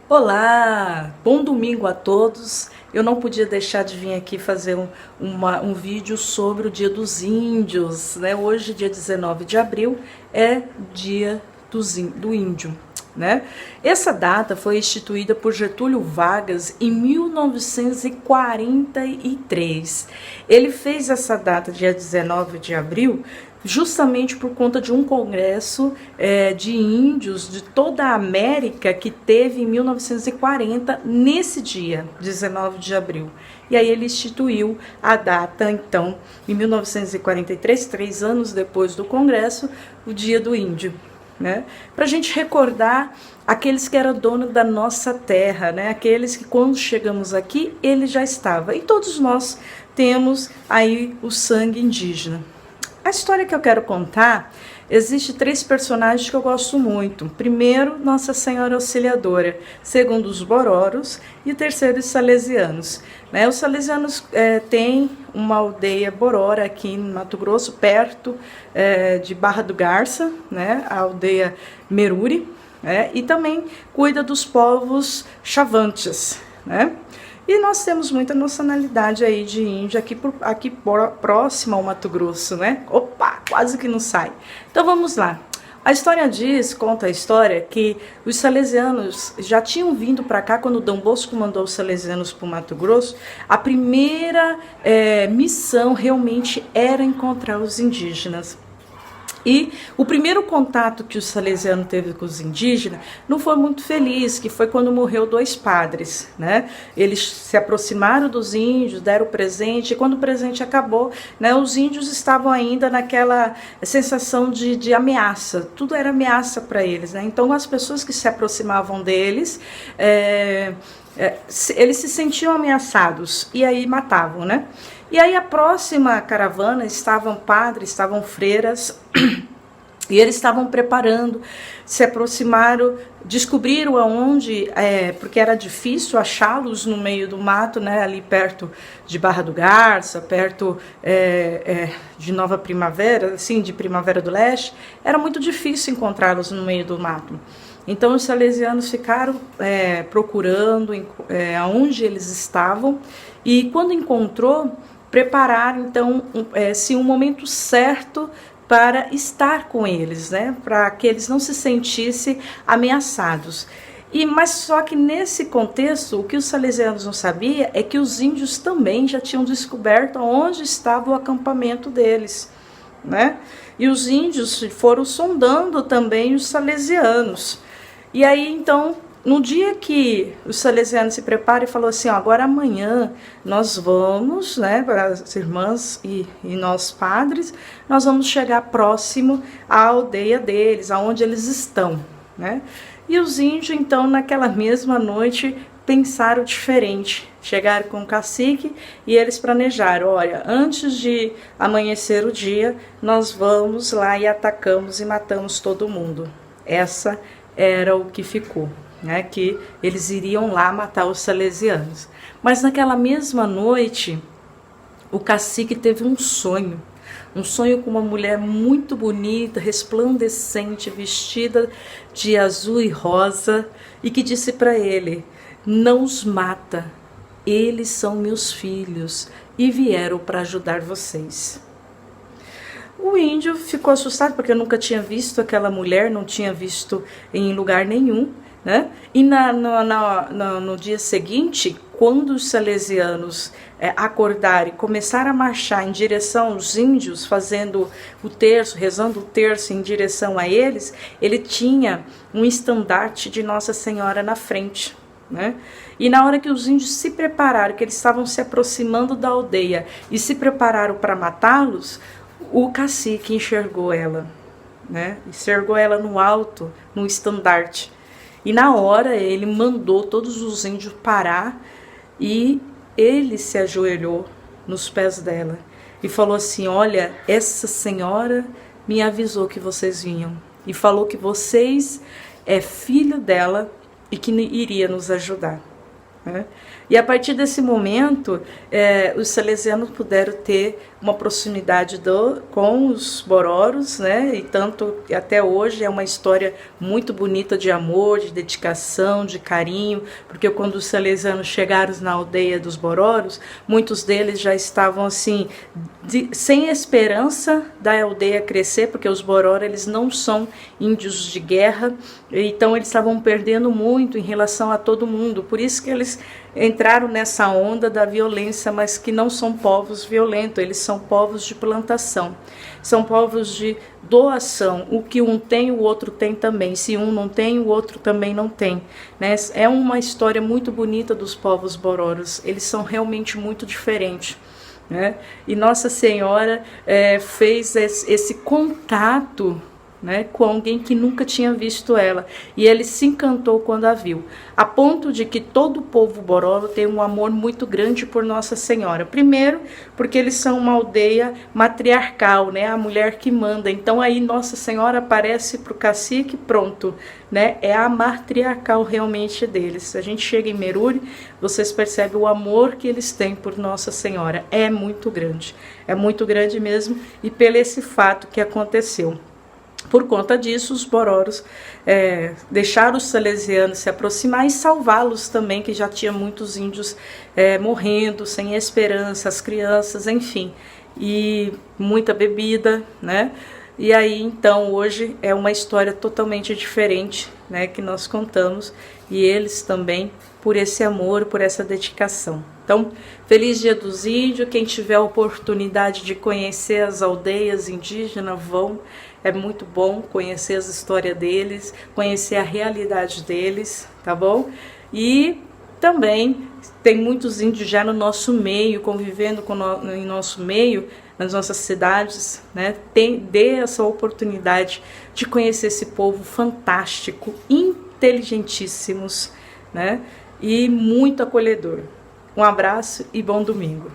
Olá, bom domingo a todos. Eu não podia deixar de vir aqui fazer um vídeo sobre o Dia dos Índios, né? Hoje, dia 19 de abril, é dia do índio, né? Essa data foi instituída por Getúlio Vargas em 1943. Ele fez essa data, dia 19 de abril, justamente por conta de um congresso de índios de toda a América que teve em 1940, nesse dia, 19 de abril. E aí ele instituiu a data, então, em 1943, 3 anos depois do congresso, o Dia do Índio, né? Para a gente recordar aqueles que eram donos da nossa terra, né? Aqueles que quando chegamos aqui, ele já estava. E todos nós temos aí o sangue indígena. A história que eu quero contar, existe 3 personagens que eu gosto muito. Primeiro, Nossa Senhora Auxiliadora. Segundo, os Bororos. E o terceiro, os Salesianos. Né? Os Salesianos têm uma aldeia Borora aqui no Mato Grosso, perto de Barra do Garça, né? A aldeia Meruri. E também cuida dos povos Chavantes, né? E nós temos muita nacionalidade aí de índio aqui próximo ao Mato Grosso, né? Opa, quase que não sai. Então vamos lá. A história conta a história que os salesianos já tinham vindo para cá quando Dom Bosco mandou os salesianos para o Mato Grosso. A primeira missão realmente era encontrar os indígenas. E o primeiro contato que o salesiano teve com os indígenas não foi muito feliz, que foi quando morreu 2 padres, né? Eles se aproximaram dos índios, deram presente, e quando o presente acabou, né, os índios estavam ainda naquela sensação de ameaça, tudo era ameaça para eles, né? Então as pessoas que se aproximavam deles, eles se sentiam ameaçados e aí matavam, né? E aí a próxima caravana estavam padres, estavam freiras, e eles estavam preparando, se aproximaram, descobriram aonde, porque era difícil achá-los no meio do mato, né, ali perto de Barra do Garça, perto de Nova Primavera, assim, de Primavera do Leste, era muito difícil encontrá-los no meio do mato. Então os salesianos ficaram procurando aonde eles estavam, e quando encontrou, prepararam então um momento certo para estar com eles, né? Para que eles não se sentissem ameaçados. Mas só que nesse contexto, o que os salesianos não sabiam é que os índios também já tinham descoberto onde estava o acampamento deles, né? E os índios foram sondando também os salesianos. E aí então, no dia que os salesianos se preparam e falou assim, agora amanhã nós vamos, né, para as irmãs e nós padres, nós vamos chegar próximo à aldeia deles, aonde eles estão, né? E os índios então naquela mesma noite pensaram diferente, chegaram com o cacique e eles planejaram, olha, antes de amanhecer o dia, nós vamos lá e atacamos e matamos todo mundo. Essa era o que ficou. Né, que eles iriam lá matar os salesianos. Mas naquela mesma noite, o cacique teve um sonho com uma mulher muito bonita, resplandecente, vestida de azul e rosa, e que disse para ele, não os mata, eles são meus filhos e vieram para ajudar vocês. O índio ficou assustado porque nunca tinha visto aquela mulher, não tinha visto em lugar nenhum, né? E no dia seguinte, quando os salesianos acordaram e começaram a marchar em direção aos índios, fazendo o terço, rezando o terço em direção a eles, ele tinha um estandarte de Nossa Senhora na frente, né? E na hora que os índios se prepararam, que eles estavam se aproximando da aldeia e se prepararam para matá-los, o cacique enxergou ela, né? Enxergou ela no alto, no estandarte. E na hora ele mandou todos os índios parar e ele se ajoelhou nos pés dela e falou assim, olha, essa senhora me avisou que vocês vinham e falou que vocês é filho dela e que iria nos ajudar. né? E a partir desse momento, os salesianos puderam ter uma proximidade com os bororos, né? E tanto até hoje é uma história muito bonita de amor, de dedicação, de carinho, porque quando os salesianos chegaram na aldeia dos bororos, muitos deles já estavam assim, sem esperança da aldeia crescer, porque os bororos eles não são índios de guerra, então eles estavam perdendo muito em relação a todo mundo, por isso que eles entraram nessa onda da violência, mas que não são povos violentos, eles são povos de plantação, são povos de doação, o que um tem, o outro tem também, se um não tem, o outro também não tem, né? É uma história muito bonita dos povos bororos, eles são realmente muito diferentes, né? E Nossa Senhora fez esse contato, né, com alguém que nunca tinha visto ela, e ele se encantou quando a viu, a ponto de que todo o povo bororo tem um amor muito grande por Nossa Senhora. Primeiro, porque eles são uma aldeia matriarcal, né, a mulher que manda, então aí Nossa Senhora aparece para o cacique, pronto, né, é a matriarcal realmente deles. Se a gente chega em Meruri, vocês percebem o amor que eles têm por Nossa Senhora, é muito grande mesmo, e pelo esse fato que aconteceu. Por conta disso, os bororos deixaram os salesianos se aproximar e salvá-los também, que já tinha muitos índios morrendo, sem esperança, as crianças, enfim, e muita bebida, né? E aí, então, hoje é uma história totalmente diferente, né, que nós contamos, e eles também, por esse amor, por essa dedicação. Então, feliz Dia dos Índios, quem tiver a oportunidade de conhecer as aldeias indígenas, vão. É muito bom conhecer as histórias deles, conhecer a realidade deles, tá bom? E também tem muitos índios já no nosso meio, convivendo em nosso meio, nas nossas cidades, né? Dê essa oportunidade de conhecer esse povo fantástico, inteligentíssimos, né? E muito acolhedor. Um abraço e bom domingo.